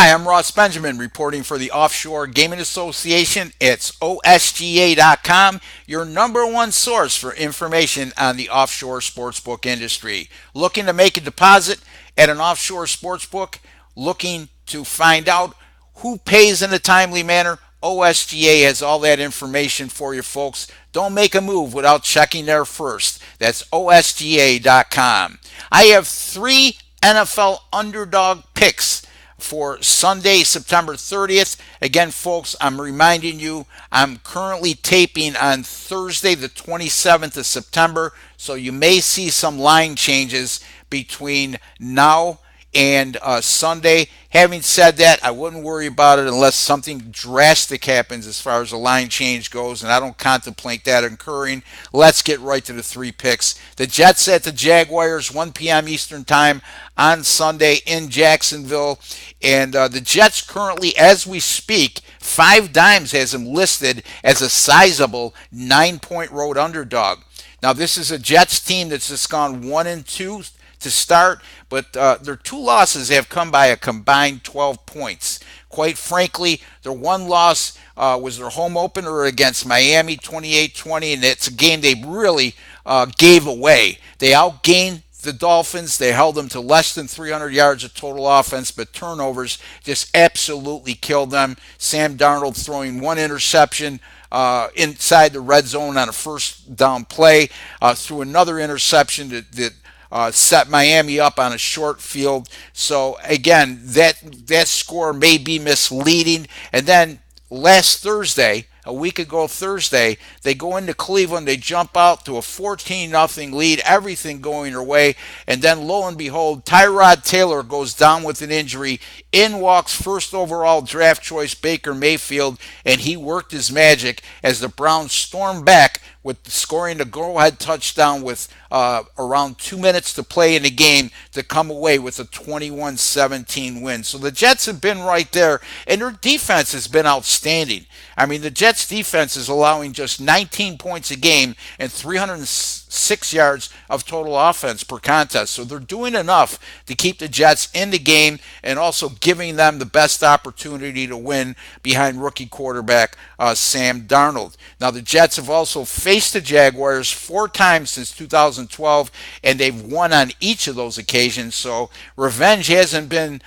Hi, I'm Ross Benjamin reporting for the Offshore Gaming Association. It's OSGA.com, your number one source for information on the offshore sportsbook industry. Looking to make a deposit at an offshore sportsbook? Looking to find out who pays in a timely manner? OSGA has all that information for you folks. Don't make a move without checking there first. That's OSGA.com. I have three NFL underdog picks for Sunday, September 30th. Again, folks, I'm reminding you, I'm currently taping on Thursday, the 27th of September, so you may see some line changes between now and Sunday. Having said that, I wouldn't worry about it unless something drastic happens as far as a line change goes, and I don't contemplate that occurring. Let's get right to the three picks. The Jets at the Jaguars, 1 p.m. Eastern Time on Sunday in Jacksonville. And the Jets currently, as we speak, 5 Dimes has them listed as a sizable 9-point road underdog. Now, this is a Jets team that's just gone 1-2 to start, but their two losses have come by a combined 12 points. Quite frankly, their one loss was their home opener against Miami, 28-20, and it's a game they really gave away. They outgained the Dolphins. They held them to less than 300 yards of total offense, but turnovers just absolutely killed them. Sam Darnold throwing one interception inside the red zone on a first down play, threw another interception that set Miami up on a short field. So again, that score may be misleading. And then last Thursday, a week ago Thursday, they go into Cleveland, they jump out to a 14-0 lead, everything going their way, and then lo and behold, Tyrod Taylor goes down with an injury. In walks first overall draft choice Baker Mayfield, and he worked his magic as the Browns stormed back with scoring the go-ahead touchdown with around 2 minutes to play in the game to come away with a 21-17 win. So the Jets have been right there, and their defense has been outstanding. I mean, the Jets defense is allowing just 19 points a game and 306 yards of total offense per contest. So they're doing enough to keep the Jets in the game and also giving them the best opportunity to win behind rookie quarterback Sam Darnold. Now, the Jets have also faced the Jaguars 4 times since 2012, and they've won on each of those occasions. So revenge hasn't been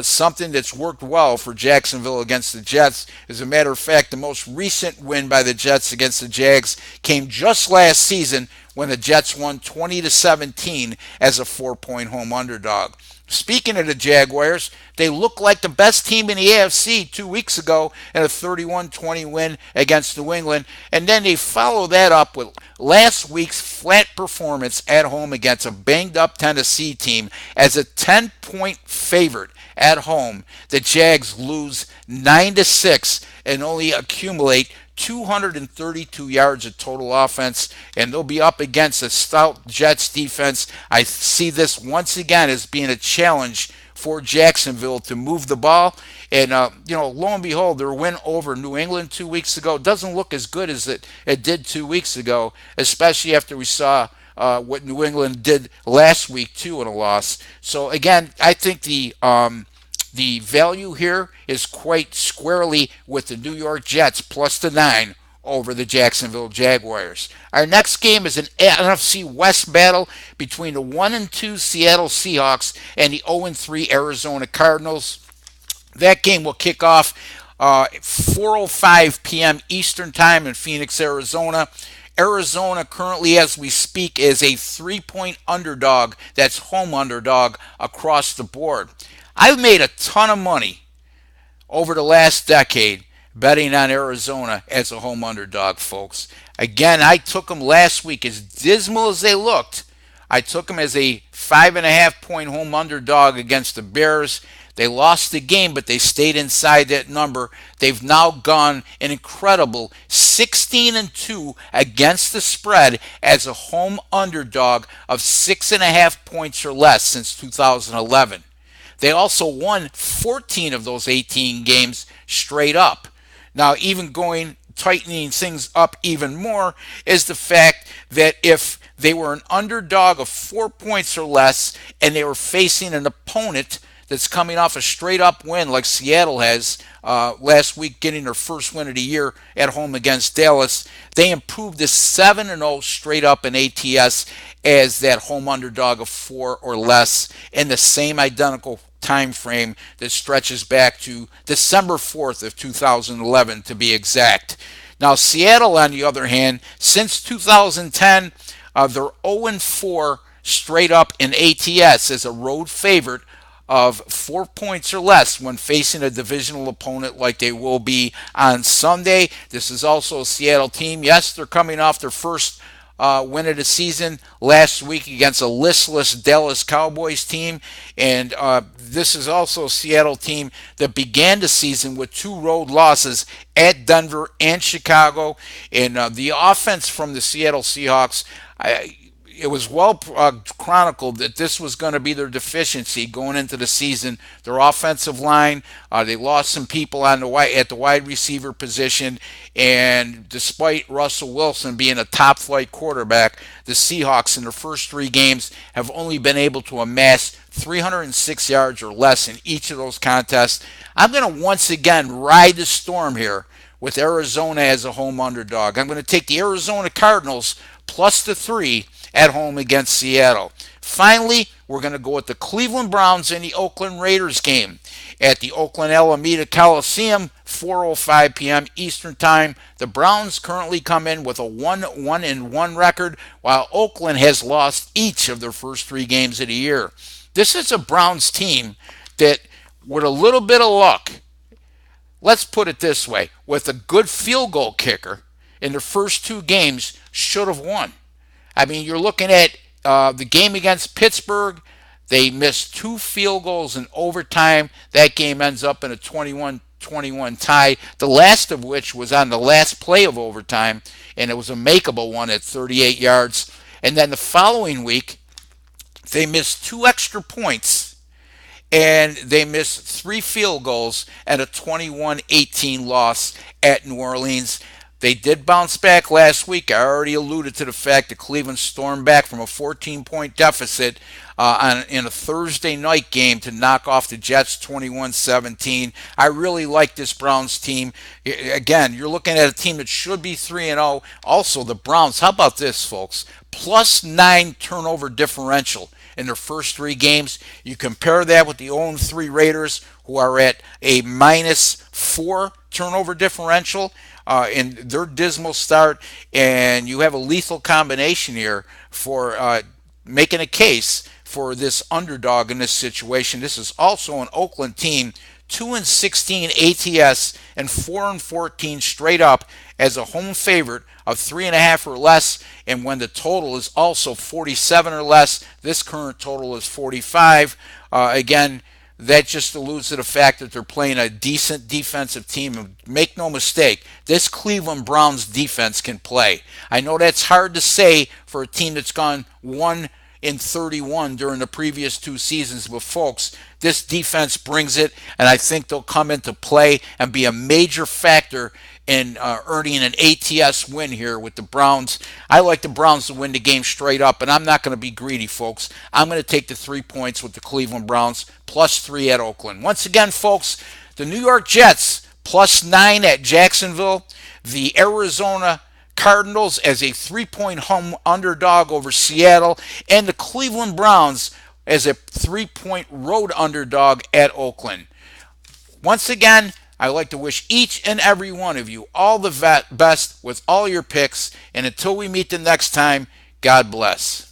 something that's worked well for Jacksonville against the Jets. As a matter of fact, the most recent win by the Jets against the Jags came just last season when the Jets won 20-17 as a 4-point home underdog. Speaking of the Jaguars, they look like the best team in the AFC 2 weeks ago in a 31-20 win against New England, and then they follow that up with last week's flat performance at home against a banged-up Tennessee team. As a 10-point favorite at home, the Jags lose 9-6 and only accumulate 232 yards of total offense, and they'll be up against a stout Jets defense. I see this once again as being a challenge for Jacksonville to move the ball. And, lo and behold, their win over New England 2 weeks ago doesn't look as good as it did 2 weeks ago, especially after we saw what New England did last week, too, in a loss. So, again, I think the value here is quite squarely with the New York Jets plus the 9 over the Jacksonville Jaguars. Our next game is an NFC West battle between the 1-2 Seattle Seahawks and the 0-3 Arizona Cardinals. That game will kick off 4:05 p.m. Eastern Time in Phoenix, Arizona. Arizona currently, as we speak, is a 3-point underdog. That's home underdog across the board. I've made a ton of money over the last decade betting on Arizona as a home underdog, folks. Again, I took them last week. As dismal as they looked, I took them as a 5.5-point home underdog against the Bears. They lost the game, but they stayed inside that number. They've now gone an incredible 16-2 against the spread as a home underdog of 6.5 points or less since 2011. They also won 14 of those 18 games straight up. Now, even tightening things up even more is the fact that if they were an underdog of 4 points or less and they were facing an opponent that's coming off a straight up win like Seattle has last week, getting their first win of the year at home against Dallas. They improved to 7-0 straight up in ATS as that home underdog of 4 or less in the same identical time frame that stretches back to December 4th of 2011 to be exact. Now Seattle, on the other hand, since 2010, they're 0-4 straight up in ATS as a road favorite of 4 points or less when facing a divisional opponent like they will be on Sunday. This is also a Seattle team. Yes, they're coming off their first win of the season last week against a listless Dallas Cowboys team. And this is also a Seattle team that began the season with 2 road losses at Denver and Chicago. And the offense from the Seattle Seahawks, it was well chronicled that this was going to be their deficiency going into the season. Their offensive line, they lost some people at the wide receiver position, and despite Russell Wilson being a top flight quarterback, the Seahawks in their first 3 games have only been able to amass 306 yards or less in each of those contests. I'm going to once again ride the storm here with Arizona as a home underdog. I'm going to take the Arizona Cardinals plus the 3 at home against Seattle. Finally, we're going to go with the Cleveland Browns and the Oakland Raiders game at the Oakland Alameda Coliseum, 4:05 p.m. Eastern Time. The Browns currently come in with a 1-1 record, while Oakland has lost each of their first 3 games of the year. This is a Browns team that, with a little bit of luck, let's put it this way, with a good field goal kicker in their first 2 games, should have won. I mean, you're looking at the game against Pittsburgh. They missed 2 field goals in overtime. That game ends up in a 21-21 tie, the last of which was on the last play of overtime, and it was a makeable one at 38 yards. And then the following week, they missed 2 extra points, and they missed 3 field goals and a 21-18 loss at New Orleans. They did bounce back last week. I already alluded to the fact that Cleveland stormed back from a 14-point deficit in a Thursday night game to knock off the Jets 21-17. I really like this Browns team. Again, you're looking at a team that should be 3-0. Also, the Browns, how about this, folks? Plus 9 turnover differential in their first 3 games. You compare that with the 0-3 Raiders, who are at a -4 turnover differential in their dismal start, and you have a lethal combination here for making a case for this underdog in this situation. This is also an Oakland team, 2-16 ATS and 4-14 straight up as a home favorite of 3.5 or less. And when the total is also 47 or less, this current total is 45. Again, that just alludes to the fact that they're playing a decent defensive team. And make no mistake, this Cleveland Browns defense can play. I know that's hard to say for a team that's gone 1-31 during the previous 2 seasons, but folks, this defense brings it, and I think they'll come into play and be a major factor in earning an ATS win here with the Browns. I like the Browns to win the game straight up, and I'm not going to be greedy, folks. I'm going to take the 3 points with the Cleveland Browns, plus 3 at Oakland. Once again, folks, the New York Jets, plus 9 at Jacksonville. The Arizona Cardinals as a 3-point home underdog over Seattle, and the Cleveland Browns as a 3-point road underdog at Oakland. Once again, I'd like to wish each and every one of you all the best with all your picks, and until we meet the next time, God bless.